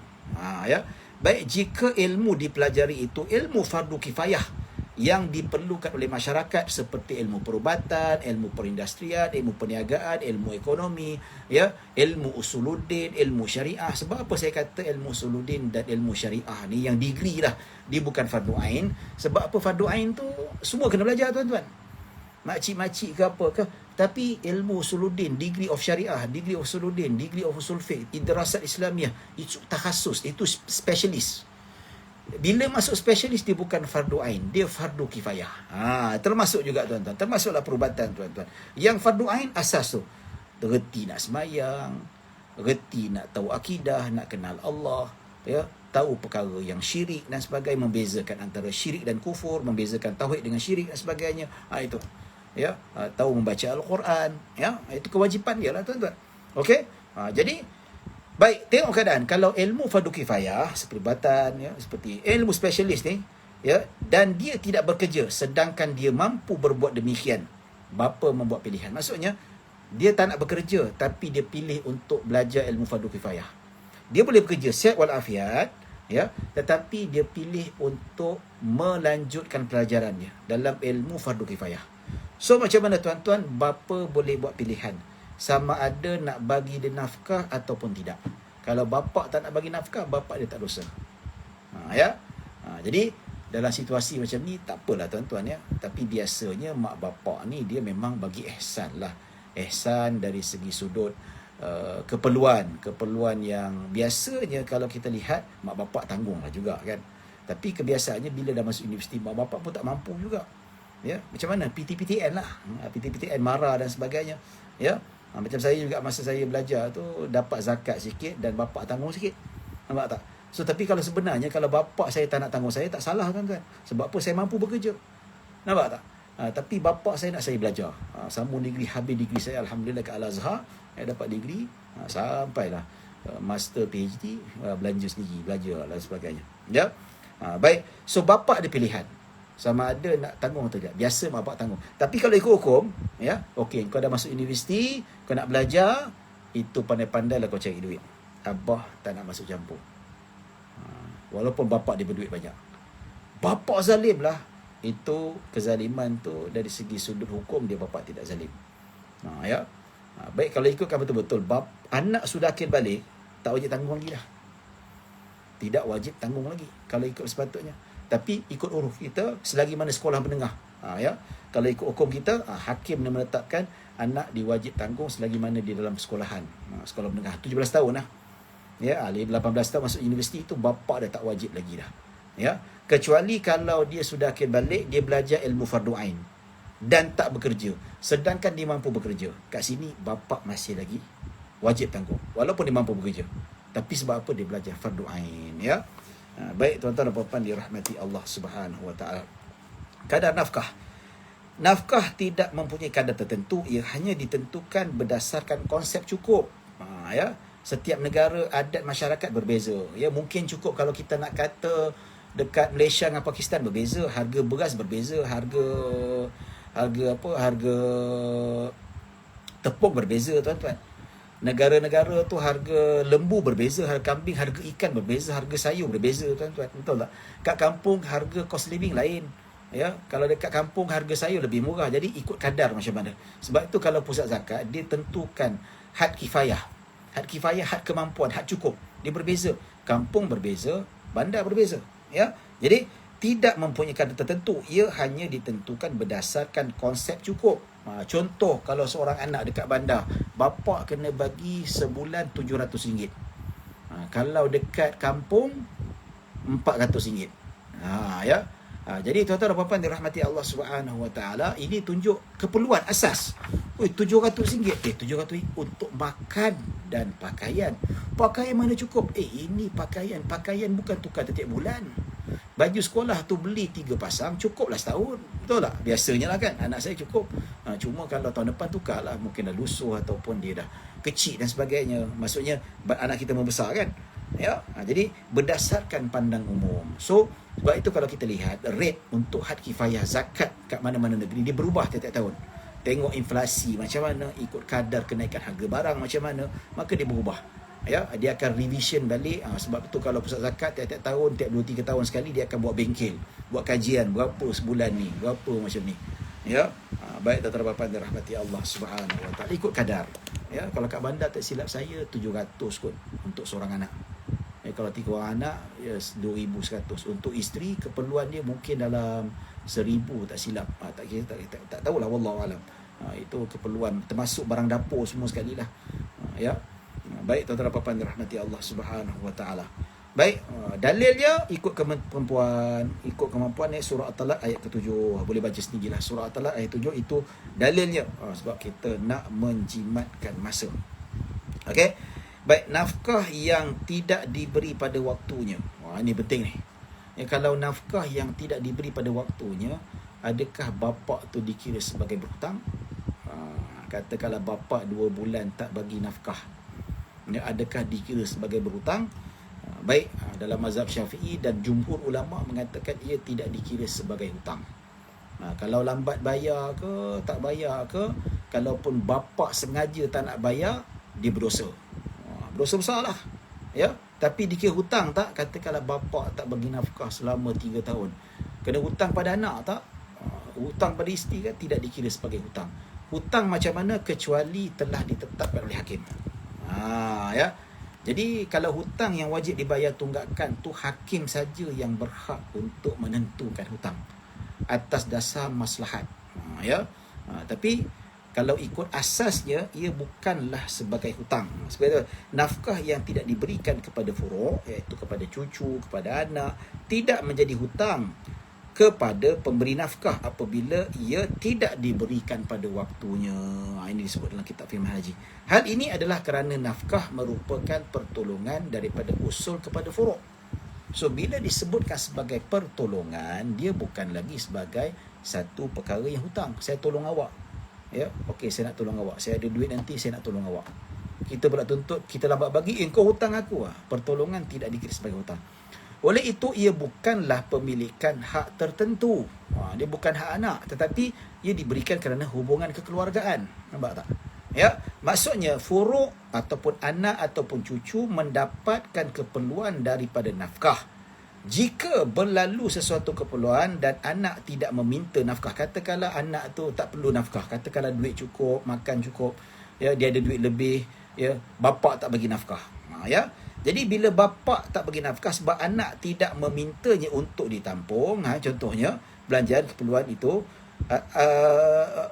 Ya. Baik, jika ilmu dipelajari itu ilmu fardu kifayah yang diperlukan oleh masyarakat, seperti ilmu perubatan, ilmu perindustrian, ilmu perniagaan, ilmu ekonomi, ya, ilmu usuluddin, ilmu syariah. Sebab apa saya kata ilmu usuluddin dan ilmu syariah ni yang degree lah, dia bukan fardu ain. Sebab apa? Fardu ain tu semua kena belajar tuan-tuan, makcik-makcik ke apa ke. Tapi ilmu usuluddin, degree of syariah, degree of usuluddin, degree of usul fiqh, idrasat Islamiyah, itu takhasus, itu specialist. Bila masuk spesialis, dia bukan fardu ain, dia fardu kifayah. Termasuk juga tuan-tuan, termasuklah perubatan tuan-tuan. Yang fardu ain asas tu, reti nak semayang, reti nak tahu akidah, nak kenal Allah, ya, tahu perkara yang syirik dan sebagainya, membezakan antara syirik dan kufur, membezakan tauhid dengan syirik dan sebagainya. Itu, ya, tahu membaca Al-Quran, ya, itu kewajipan dia lah tuan-tuan. Okey, jadi baik, tengok keadaan. Kalau ilmu fardu kifayah, seperti perubatan, ya, seperti ilmu spesialis ni, ya, dan dia tidak bekerja, sedangkan dia mampu berbuat demikian, bapa membuat pilihan. Maksudnya, dia tak nak bekerja, tapi dia pilih untuk belajar ilmu fardu kifayah. Dia boleh bekerja sihat walafiat, ya, tetapi dia pilih untuk melanjutkan pelajarannya dalam ilmu fardu kifayah. So, macam mana tuan-tuan? Bapa boleh buat pilihan, sama ada nak bagi dia nafkah ataupun tidak. Kalau bapa tak nak bagi nafkah, bapa dia tak dosa. Ya. Jadi dalam situasi macam ni tak apalah tuan-tuan, ya. Tapi biasanya mak bapa ni dia memang bagi ihsan lah. Ihsan dari segi sudut keperluan yang biasanya kalau kita lihat mak bapa tanggung lah juga kan. Tapi kebiasaannya bila dah masuk universiti, mak bapa pun tak mampu juga. Ya, macam mana? PTPTN lah. PTPTN marah dan sebagainya. Ya. Macam saya juga masa saya belajar tu dapat zakat sikit dan bapa tanggung sikit. Nampak tak? So tapi kalau sebenarnya kalau bapa saya tak nak tanggung saya, tak salah tuan-tuan. Sebab apa? Saya mampu bekerja. Nampak tak? Tapi bapa saya nak saya belajar. Sambung degree, habis degree saya alhamdulillah ke Al-Azhar, saya dapat degree, sampailah master PhD, belanja sendiri, belajar dan sebagainya. Ya. Baik. So bapa ada pilihan. Sama ada nak tanggung atau tidak. Biasa mak bapak tanggung. Tapi kalau ikut hukum, ya, okey, kau dah masuk universiti, kau nak belajar, itu pandai-pandailah kau cari duit. Abah tak nak masuk campur. Walaupun bapak dia berduit banyak. Bapak zalim lah. Itu kezaliman tu dari segi sudut hukum dia bapak tidak zalim. Ya. Baik, kalau ikutkan betul-betul anak sudah akhir balik, tak wajib tanggung lagi dah. Tidak wajib tanggung lagi kalau ikut sepatutnya. Tapi ikut uruf kita selagi mana sekolah menengah. Ya. Kalau ikut hukum kita, hakim menetapkan anak diwajib tanggung selagi mana di dalam sekolahan. Sekolah menengah 17 tahun lah. Ya, 18 tahun masuk universiti itu bapa dah tak wajib lagi dah. Ya. Kecuali kalau dia sudah akhir balik, dia belajar ilmu fardu ain dan tak bekerja. Sedangkan dia mampu bekerja. Kat sini bapa masih lagi wajib tanggung walaupun dia mampu bekerja. Tapi sebab apa? Dia belajar fardu ain, ya. Baik tuan-tuan dan puan-puan dirahmati Allah Subhanahu wa taala. Kadar nafkah. Nafkah tidak mempunyai kadar tertentu, ia hanya ditentukan berdasarkan konsep cukup. Ya. Setiap negara, adat masyarakat berbeza. Ya, mungkin cukup kalau kita nak kata dekat Malaysia dengan Pakistan berbeza, harga beras berbeza, harga tepung berbeza tuan-tuan. Negara-negara tu harga lembu berbeza, harga kambing, harga ikan berbeza, harga sayur berbeza tuan-tuan. Betul tak? Kat kampung harga cost living lain. Ya, kalau dekat kampung harga sayur lebih murah. Jadi ikut kadar macam mana. Sebab itu kalau pusat zakat dia tentukan had kifayah. Had kifayah, had kemampuan, had cukup. Dia berbeza. Kampung berbeza, bandar berbeza. Ya. Jadi tidak mempunyai kadar tertentu. Ia hanya ditentukan berdasarkan konsep cukup. Contoh, kalau seorang anak dekat bandar, bapa kena bagi sebulan RM700. Kalau dekat kampung, RM400. Ya. Jadi tuan-tuan dan puan-puan dirahmati Allah Subhanahu wa taala, ini tunjuk keperluan asas. RM700. RM700 untuk makan dan pakaian. Pakaian mana cukup? Ini pakaian. Pakaian bukan tukar setiap bulan. Baju sekolah tu beli 3 pasang, cukuplah setahun. Betul tak? Biasanya lah kan, anak saya cukup. Cuma kalau tahun depan tukarlah, mungkin dah lusuh ataupun dia dah kecil dan sebagainya. Maksudnya anak kita membesar kan. Ya. Jadi berdasarkan pandang umum. So sebab itu kalau kita lihat rate untuk had kifayah zakat kat mana-mana negeri dia berubah tiap-tiap tahun. Tengok inflasi macam mana, ikut kadar kenaikan harga barang macam mana, maka dia berubah. Ya, dia akan revision balik. Sebab itu kalau pusat zakat tiap-tiap tahun, tiap 2-3 tahun sekali dia akan buat bengkel, buat kajian berapa sebulan ni, berapa macam ni. Ya. Baik tuan-tuan dan puan-puan dirahmati Allah Subhanahu wa taala, ikut kadar. Ya, kalau kat bandar tak silap saya 700 kot untuk seorang anak. Kalau 3 orang anak, ya 2,100. Untuk isteri keperluan dia mungkin dalam 1,000 tak silap. Tak tahulah, wallahu alam. Itu keperluan termasuk barang dapur semua sekali lah. Ya. Baik tuan-tuan dan puan-puan dirahmati Allah Subhanahu wa taala. Baik, dalilnya ikut kemampuan surah At-Talaq ayat ke-7. Boleh baca sendirilah surah At-Talaq ayat 7 itu dalilnya. Sebab kita nak menjimatkan masa. Okey. Baik, nafkah yang tidak diberi pada waktunya. Ini penting ni. Ya, kalau nafkah yang tidak diberi pada waktunya, adakah bapa tu dikira sebagai berhutang? Katakanlah bapa 2 bulan tak bagi nafkah, ya, adakah dikira sebagai berhutang? Baik, dalam mazhab Syafi'i dan jumhur ulama mengatakan ia tidak dikira sebagai hutang. Kalau lambat bayar ke, tak bayar ke, kalaupun bapa sengaja tak nak bayar, dia berdosa. Dosa besar lah. Ya. Tapi dikira hutang tak? Katakanlah bapa tak bagi nafkah selama 3 tahun. Kena hutang pada anak tak? Hutang pada isteri kan tidak dikira sebagai hutang. Hutang macam mana kecuali telah ditetapkan oleh hakim. Ya. Jadi kalau hutang yang wajib dibayar tunggakan tu, hakim saja yang berhak untuk menentukan hutang atas dasar maslahat. Ya. Tapi kalau ikut asasnya, ia bukanlah sebagai hutang. Sebab itu, nafkah yang tidak diberikan kepada furu', iaitu kepada cucu, kepada anak, tidak menjadi hutang kepada pemberi nafkah apabila ia tidak diberikan pada waktunya. Ini disebut dalam kitab fiqh haji. Hal ini adalah kerana nafkah merupakan pertolongan daripada usul kepada furu'. So bila disebutkan sebagai pertolongan, dia bukan lagi sebagai satu perkara yang hutang. Saya tolong awak. Ya, okey, saya nak tolong awak. Saya ada duit nanti, saya nak tolong awak. Kita pula tuntut, kita lambat bagi, kau hutang aku. Pertolongan tidak dikira sebagai hutang. Oleh itu, ia bukanlah pemilikan hak tertentu. Dia bukan hak anak, tetapi ia diberikan kerana hubungan kekeluargaan. Nampak tak? Ya, maksudnya furuk ataupun anak ataupun cucu mendapatkan keperluan daripada nafkah. Jika berlalu sesuatu keperluan dan anak tidak meminta nafkah, katakanlah anak tu tak perlu nafkah, katakanlah duit cukup, makan cukup, ya, dia ada duit lebih, ya, bapa tak bagi nafkah. Ya. Jadi bila bapa tak bagi nafkah sebab anak tidak memintanya untuk ditampung, contohnya belanjaan keperluan itu,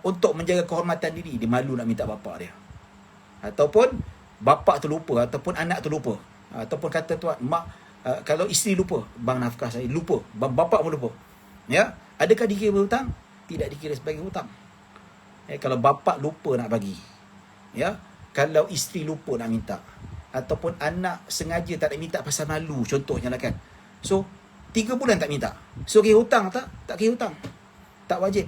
untuk menjaga kehormatan diri, dia malu nak minta bapa dia. Ataupun bapa terlupa, ataupun anak terlupa, ataupun kata tuan, mak, kalau isteri lupa, bang nafkah saya, lupa, bang bapa pun lupa. Ya, adakah dikira berhutang? Tidak dikira sebagai hutang. Kalau bapa lupa nak bagi. Ya, kalau isteri lupa nak minta, ataupun anak sengaja tak nak minta pasal malu, contohnya lah kan. So 3 bulan tak minta. So kira hutang tak? Tak kira hutang. Tak wajib.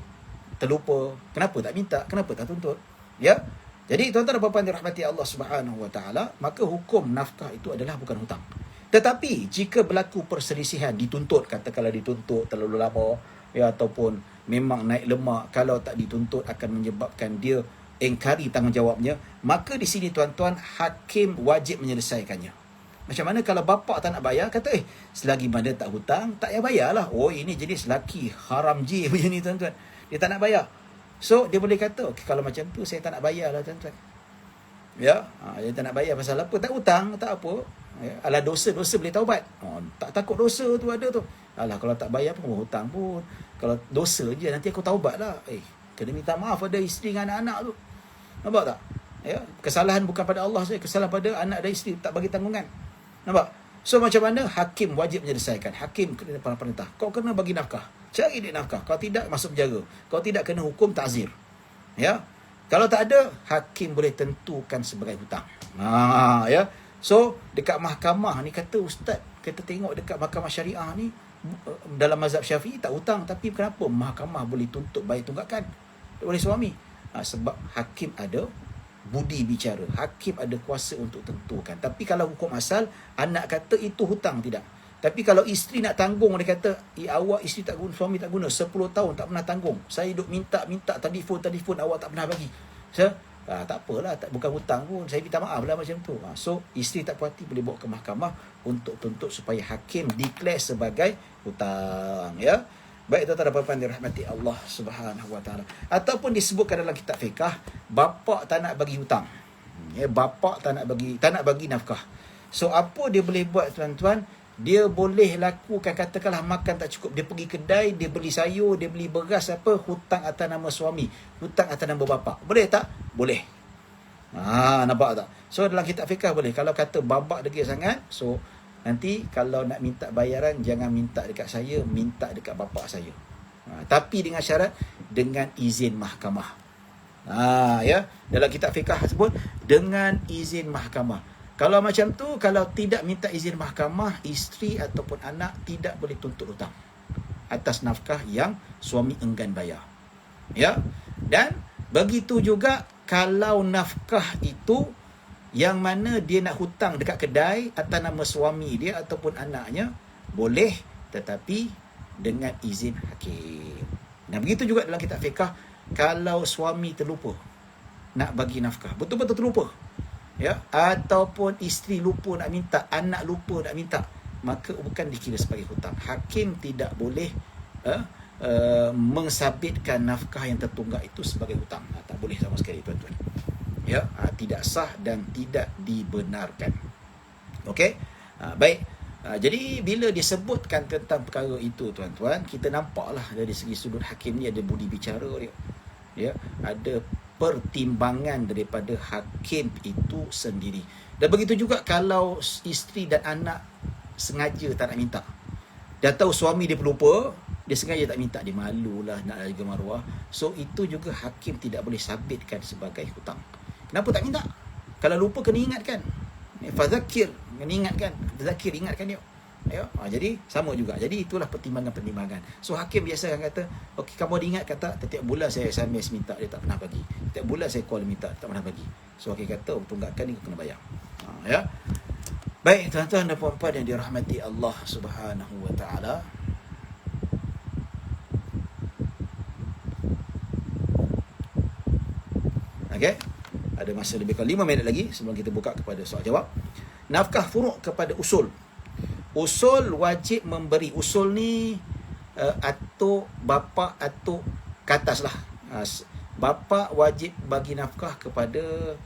Terlupa. Kenapa tak minta? Kenapa tak tuntut? Ya. Jadi tuan-tuan dan puan-puan dirahmati Allah Subhanahu Wa Taala, maka hukum nafkah itu adalah bukan hutang. Tetapi jika berlaku perselisihan, dituntut, katakanlah dituntut terlalu lama, ya, ataupun memang naik lemak, kalau tak dituntut akan menyebabkan dia engkari tanggungjawabnya, maka di sini tuan-tuan, hakim wajib menyelesaikannya. Macam mana kalau bapa tak nak bayar, kata selagi mana tak hutang, tak payah bayarlah. Oh, ini jenis lelaki haram je macam ni tuan-tuan, dia tak nak bayar. So dia boleh kata, okay, kalau macam tu saya tak nak bayar lah tuan-tuan. Ya, dia tak nak bayar pasal apa? Tak hutang, tak apa. Ya, alah dosa boleh taubat. Tak takut dosa tu ada tu. Alah kalau tak bayar pun hutang pun. Kalau dosa je nanti aku taubat lah. Kena minta maaf pada isteri dengan anak-anak tu. Nampak tak? Ya, kesalahan bukan pada Allah saja, kesalahan pada anak dan isteri tak bagi tanggungan. Nampak? So macam mana hakim wajib menyelesaikan? Hakim kena perintah. Kau kena bagi nafkah. Cari dia nafkah. Kalau tidak masuk penjara. Kalau tidak kena hukum ta'zir. Ya. Kalau tak ada, hakim boleh tentukan sebagai hutang. Ya. So, dekat mahkamah ni kata ustaz, kita tengok dekat mahkamah syariah ni, dalam mazhab Syafi'i tak hutang, tapi kenapa mahkamah boleh tuntut bayar tunggakan oleh suami? Sebab hakim ada budi bicara, hakim ada kuasa untuk tentukan. Tapi kalau hukum asal, anak kata itu hutang, tidak. Tapi kalau isteri nak tanggung, dia kata, awak isteri tak guna, suami tak guna, 10 tahun tak pernah tanggung. Saya duk minta telefon, awak tak pernah bagi. Tak apalah, bukan hutang pun, saya minta maaf lah macam tu. So isteri tak puas hati boleh bawa ke mahkamah untuk tuntut supaya hakim declare sebagai hutang. Ya. Baik tuan-tuan dan puan-puan dirahmati Allah Subhanahu Wa Taala. Ataupun disebutkan dalam kitab fiqh, bapa tak nak bagi hutang. Ya, bapa tak nak bagi nafkah. So apa dia boleh buat tuan-tuan? Dia boleh lakukan, katakanlah makan tak cukup, dia pergi kedai, dia beli sayur, dia beli beras, hutang atas nama suami, hutang atas nama bapa. Boleh tak? Boleh. Nampak tak? So dalam kitab fiqh boleh. Kalau kata babak degil sangat, so nanti kalau nak minta bayaran, jangan minta dekat saya, minta dekat bapa saya. Tapi dengan syarat, dengan izin mahkamah. Ya, dalam kitab fiqh sebut dengan izin mahkamah. Kalau macam tu, kalau tidak minta izin mahkamah, isteri ataupun anak tidak boleh tuntut hutang atas nafkah yang suami enggan bayar. Ya. Dan begitu juga kalau nafkah itu yang mana dia nak hutang dekat kedai atas nama suami dia ataupun anaknya, boleh, tetapi dengan izin hakim. Dan begitu juga dalam kitab fiqh, kalau suami terlupa nak bagi nafkah, betul-betul terlupa, ya, ataupun isteri lupa nak minta, anak lupa nak minta, maka bukan dikira sebagai hutang. Hakim tidak boleh mensabitkan nafkah yang tertunggak itu sebagai hutang. Tak boleh sama sekali tuan-tuan. Ya, tidak sah dan tidak dibenarkan. Okey. Baik. Jadi bila disebutkan tentang perkara itu tuan-tuan, kita nampaklah dari segi sudut hakim ni ada budi bicara dia. Ya, ada pertimbangan daripada hakim itu sendiri. Dan begitu juga kalau isteri dan anak sengaja tak nak minta. Dah tahu suami dia pelupa, dia sengaja tak minta, dia malulah nak jaga maruah. So itu juga hakim tidak boleh sabitkan sebagai hutang. Kenapa tak minta? Kalau lupa kena ingatkan. Fazakir, kena ingatkan. Zakir, ingatkan dia. Ya, jadi sama juga. Jadi itulah pertimbangan-pertimbangan. So hakim biasa akan kata, okey, kamu diingat kata setiap bulan saya SMS minta, dia tak pernah bagi. Setiap bulan saya call minta, tak pernah bagi. So hakim kata tunggakan ni kau kena bayar. Ya. Baik tuan-tuan dan puan-puan yang dirahmati Allah Subhanahu wa taala. Okey. Ada masa lebih kurang 5 minit lagi sebelum kita buka kepada soal jawab. Nafkah furuk kepada usul. Usul wajib memberi. Usul ni atuk, bapa, atuk ke atas lah. Bapa wajib bagi nafkah kepada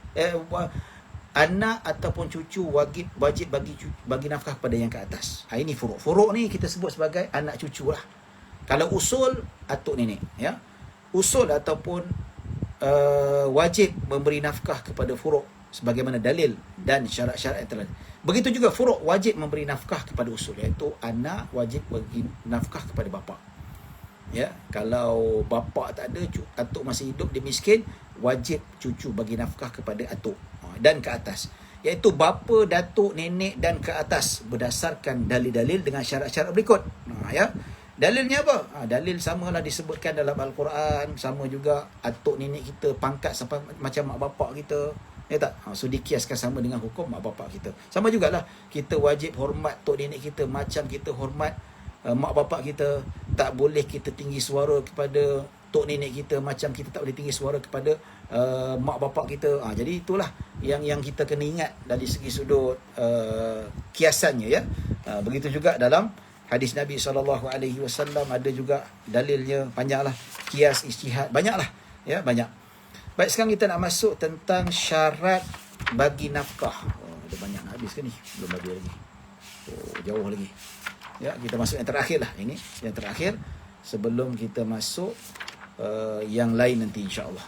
anak ataupun cucu wajib bagi nafkah kepada yang ke atas. Ini furuk. Furuk ni kita sebut sebagai anak cucu lah. Kalau usul, atuk nenek. Ya. Usul ataupun wajib memberi nafkah kepada furuk sebagaimana dalil dan syarat-syarat yang telah. Begitu juga furuk wajib memberi nafkah kepada usul, iaitu anak wajib bagi nafkah kepada bapa. Ya, kalau bapa tak ada, atuk masih hidup, dia miskin, wajib cucu bagi nafkah kepada atuk dan ke atas, iaitu bapa, datuk, nenek dan ke atas berdasarkan dalil-dalil dengan syarat-syarat berikut. Ya. Dalilnya apa? Dalil samalah disebutkan dalam Al-Quran, sama juga atuk nenek kita pangkat sampai macam mak bapak kita. Ya tak? So dikiaskan sama dengan hukum mak bapak kita. Sama jugalah, kita wajib hormat tok nenek kita macam kita hormat mak bapak kita. Tak boleh kita tinggi suara kepada tok nenek kita macam kita tak boleh tinggi suara kepada mak bapak kita. Jadi itulah yang kita kena ingat dari segi sudut kiasannya, ya. Begitu juga dalam hadis Nabi SAW ada juga dalilnya, panjanglah, kias, ijtihad, banyaklah, ya, banyak. Baik, sekarang kita nak masuk tentang syarat bagi nafkah. Ada banyak nak habis ke ni? Belum ada lagi. Jauh lagi. Ya, kita masuk yang terakhir lah. Ini yang terakhir sebelum kita masuk yang lain nanti insya-Allah.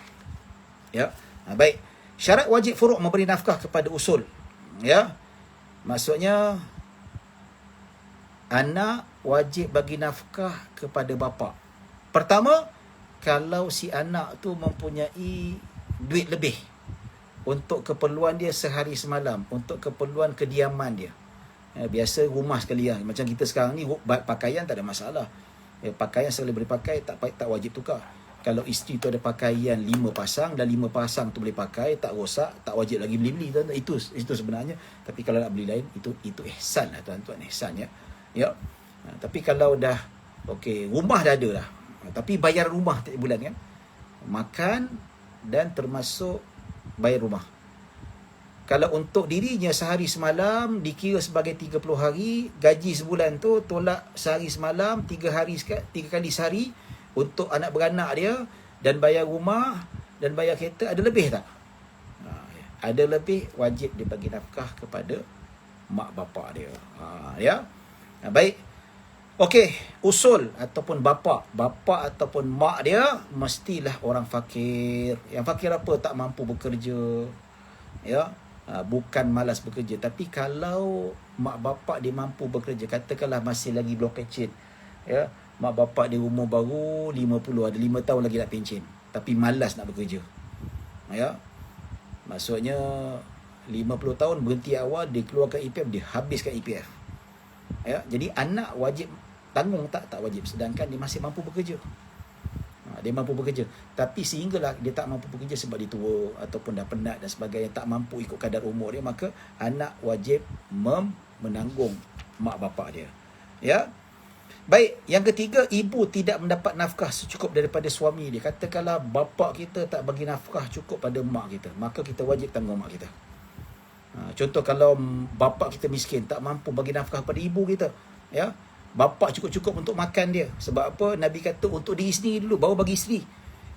Ya. Baik. Syarat wajib furuk memberi nafkah kepada usul. Ya. Maksudnya anak wajib bagi nafkah kepada bapa. Pertama, kalau si anak tu mempunyai duit lebih untuk keperluan dia sehari semalam, untuk keperluan kediaman dia. Biasa rumah sekalian. Macam kita sekarang ni, pakaian tak ada masalah. Pakaian sekali boleh pakai, tak wajib tukar. Kalau isteri tu ada pakaian 5 pasang dan 5 pasang tu boleh pakai, tak rosak, tak wajib lagi beli-beli. Itu sebenarnya. Tapi kalau nak beli lain, itu ihsan lah tuan-tuan, ihsan, ya. Ya. Tapi kalau dah okey, rumah dah ada lah, tapi bayar rumah tiap bulan kan, makan dan termasuk bayar rumah. Kalau untuk dirinya sehari semalam dikira sebagai 30 hari, gaji sebulan tu tolak sehari semalam, 3 kali sehari untuk anak beranak dia, dan bayar rumah dan bayar kereta, ada lebih tak? Ada lebih, wajib dia bagi nafkah kepada mak bapak dia. Ya. Baik. Okey, usul ataupun bapa ataupun mak dia mestilah orang fakir. Yang fakir apa? Tak mampu bekerja. Ya. Bukan malas bekerja, tapi kalau mak bapak dia mampu bekerja, katakanlah masih lagi belum pencen. Ya. Mak bapak dia umur baru 50, ada 5 tahun lagi nak pencen, tapi malas nak bekerja. Ya. Maksudnya 50 tahun berhenti awal, dia keluarkan EPF, dia habiskan EPF. Ya, jadi anak wajib tanggung tak wajib, sedangkan dia masih mampu bekerja. Dia mampu bekerja, tapi sehinggalah dia tak mampu bekerja sebab dia tua ataupun dah penat dan sebagainya, tak mampu ikut kadar umur dia, maka anak wajib menanggung mak bapak dia. Ya. Baik, yang ketiga, ibu tidak mendapat nafkah secukup daripada suami dia. Katakanlah bapa kita tak bagi nafkah cukup pada mak kita, maka kita wajib tanggung mak kita. Contoh, kalau bapa kita miskin, tak mampu bagi nafkah pada ibu kita, ya, bapa cukup-cukup untuk makan dia. Sebab apa? Nabi kata untuk diri sendiri dulu, baru bagi isteri.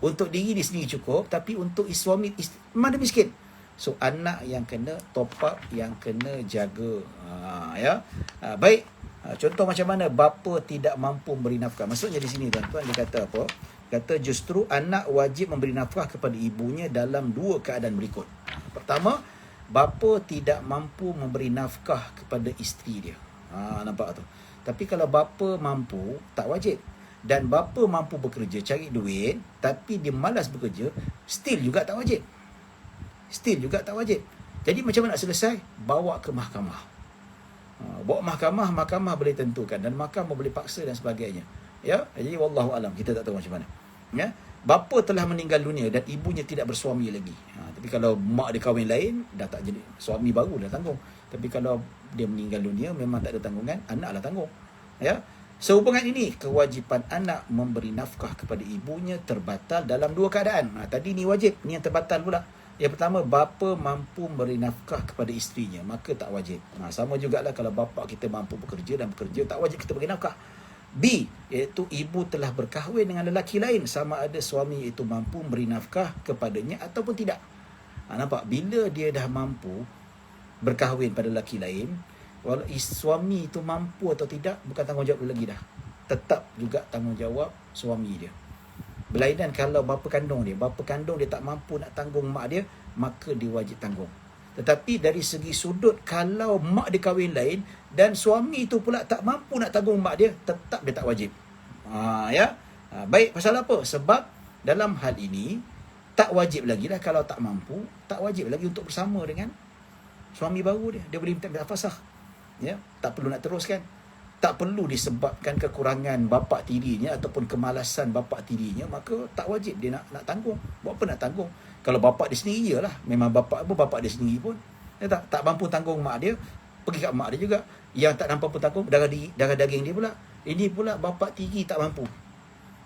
Untuk diri dia sendiri cukup, tapi untuk suami, memang dia miskin. So anak yang kena top up, yang kena jaga. Ya. Baik. Contoh macam mana bapa tidak mampu memberi nafkah. Maksudnya di sini tuan-tuan, dia kata apa? Kata justru anak wajib memberi nafkah kepada ibunya dalam 2 keadaan berikut. Pertama, bapa tidak mampu memberi nafkah kepada isteri dia. Nampak tu? Tapi kalau bapa mampu, tak wajib. Dan bapa mampu bekerja, cari duit, tapi dia malas bekerja, still juga tak wajib. Still juga tak wajib. Jadi macam mana nak selesai? Bawa ke mahkamah. Bawa mahkamah, mahkamah boleh tentukan dan mahkamah boleh paksa dan sebagainya. Ya, jadi wallahu alam, kita tak tahu macam mana. Ya, bapa telah meninggal dunia dan ibunya tidak bersuami lagi. Tapi kalau mak dia kahwin lain, dah tak jadi suami baru dah tanggung. Tapi kalau dia meninggal dunia memang tak ada tanggungan, anaklah tanggung. Ya. Sehubungan ini, kewajipan anak memberi nafkah kepada ibunya terbatal dalam dua keadaan. Tadi ni wajib, ni yang terbatal pula. Yang pertama, bapa mampu memberi nafkah kepada isterinya, maka tak wajib. Sama jugalah kalau bapa kita mampu bekerja dan bekerja, tak wajib kita beri nafkah. B, iaitu ibu telah berkahwin dengan lelaki lain, sama ada suami itu mampu memberi nafkah kepadanya ataupun tidak. Nampak? Bila dia dah mampu berkahwin pada lelaki lain, walau suami itu mampu atau tidak, bukan tanggungjawab dia lagi dah. Tetap juga tanggungjawab suami dia. Berlainan kalau bapa kandung dia tak mampu nak tanggung mak dia, maka dia wajib tanggung. Tetapi dari segi sudut, kalau mak dia kahwin lain dan suami itu pula tak mampu nak tanggung mak dia, tetap dia tak wajib. Baik, pasal apa? Sebab dalam hal ini tak wajib lagi lah. Kalau tak mampu, tak wajib lagi untuk bersama dengan suami baru dia. Dia boleh minta fasakh. Ya, tak perlu nak teruskan. Tak perlu disebabkan kekurangan bapa tirinya ataupun kemalasan bapa tirinya, maka tak wajib dia nak tanggung. Buat apa nak tanggung? Kalau bapa dia sendiri lah, memang bapa dia sendiri pun dia tak mampu tanggung mak dia, pergi kat mak dia juga. Yang tak mampu tanggung darah daging dia pula. Ini pula bapa tiri tak mampu.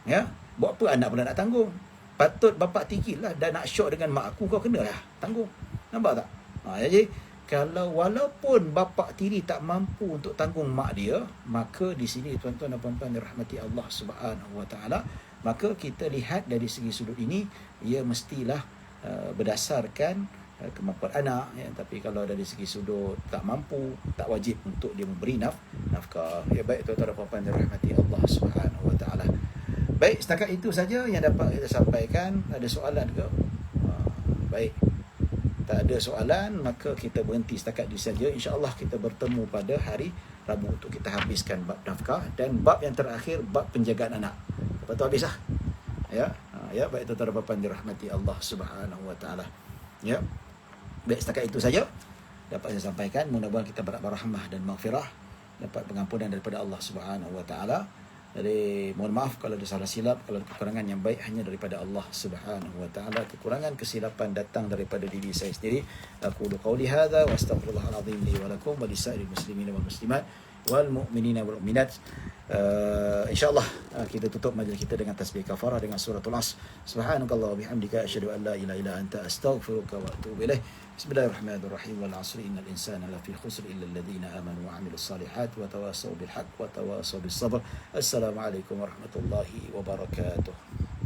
Ya, buat apa anak pula nak tanggung? Patut bapa tiri lah, dah nak syok dengan mak aku, kau kenalah tanggung. Nampak tak? Jadi kalau walaupun bapa tiri tak mampu untuk tanggung mak dia, maka di sini tuan-tuan dan puan-puan dirahmati Allah Subhanahu Wa Taala, maka kita lihat dari segi sudut ini, ia mestilah berdasarkan kemampuan anak. Ya. Tapi kalau dari segi sudut tak mampu, tak wajib untuk dia memberi nafkah. Ya, baik tuan-tuan dan puan-puan dirahmati Allah Subhanahu Wa Taala. Baik, setakat itu saja yang dapat kita sampaikan. Ada soalan ke? Baik. Tak ada soalan, maka kita berhenti setakat di saja. InsyaAllah kita bertemu pada hari Rabu untuk kita habiskan bab nafkah dan bab yang terakhir, bab penjagaan anak. Lepas tu habis lah. Ya, baik tuan-tuan dan puan-puan dirahmati Allah Subhanahu Wa Taala. Ya. Baik, setakat itu saja dapat saya sampaikan. Mudah-mudahan kita berharap rahmah dan maghfirah, dapat pengampunan daripada Allah Subhanahu Wa Taala. Jadi mohon maaf kalau ada salah silap, kalau ada kekurangan, yang baik hanya daripada Allah Subhanahu Wa Taala. Kekurangan kesilapan datang daripada diri saya sendiri. Aku qauli hadza wa astaghfirullahal azim li wa lakum wa lisairil muslimin wal muslimat wal mu'minina wal mu'minat. InsyaAllah kita tutup majlis kita dengan tasbih kafarah dengan suratul Asr. Subhanakallah wa bihamdika asyhadu an la ilaha illa anta astaghfiruka wa atubu ilaih. Bismillahirrahmanirrahim. Wal 'asri innal insana lafi khusr illa alladhina amanu wa 'amilus solihat wa tawassaw bil haqq wa tawassaw bis sabr. Assalamualaikum warahmatullahi wabarakatuh.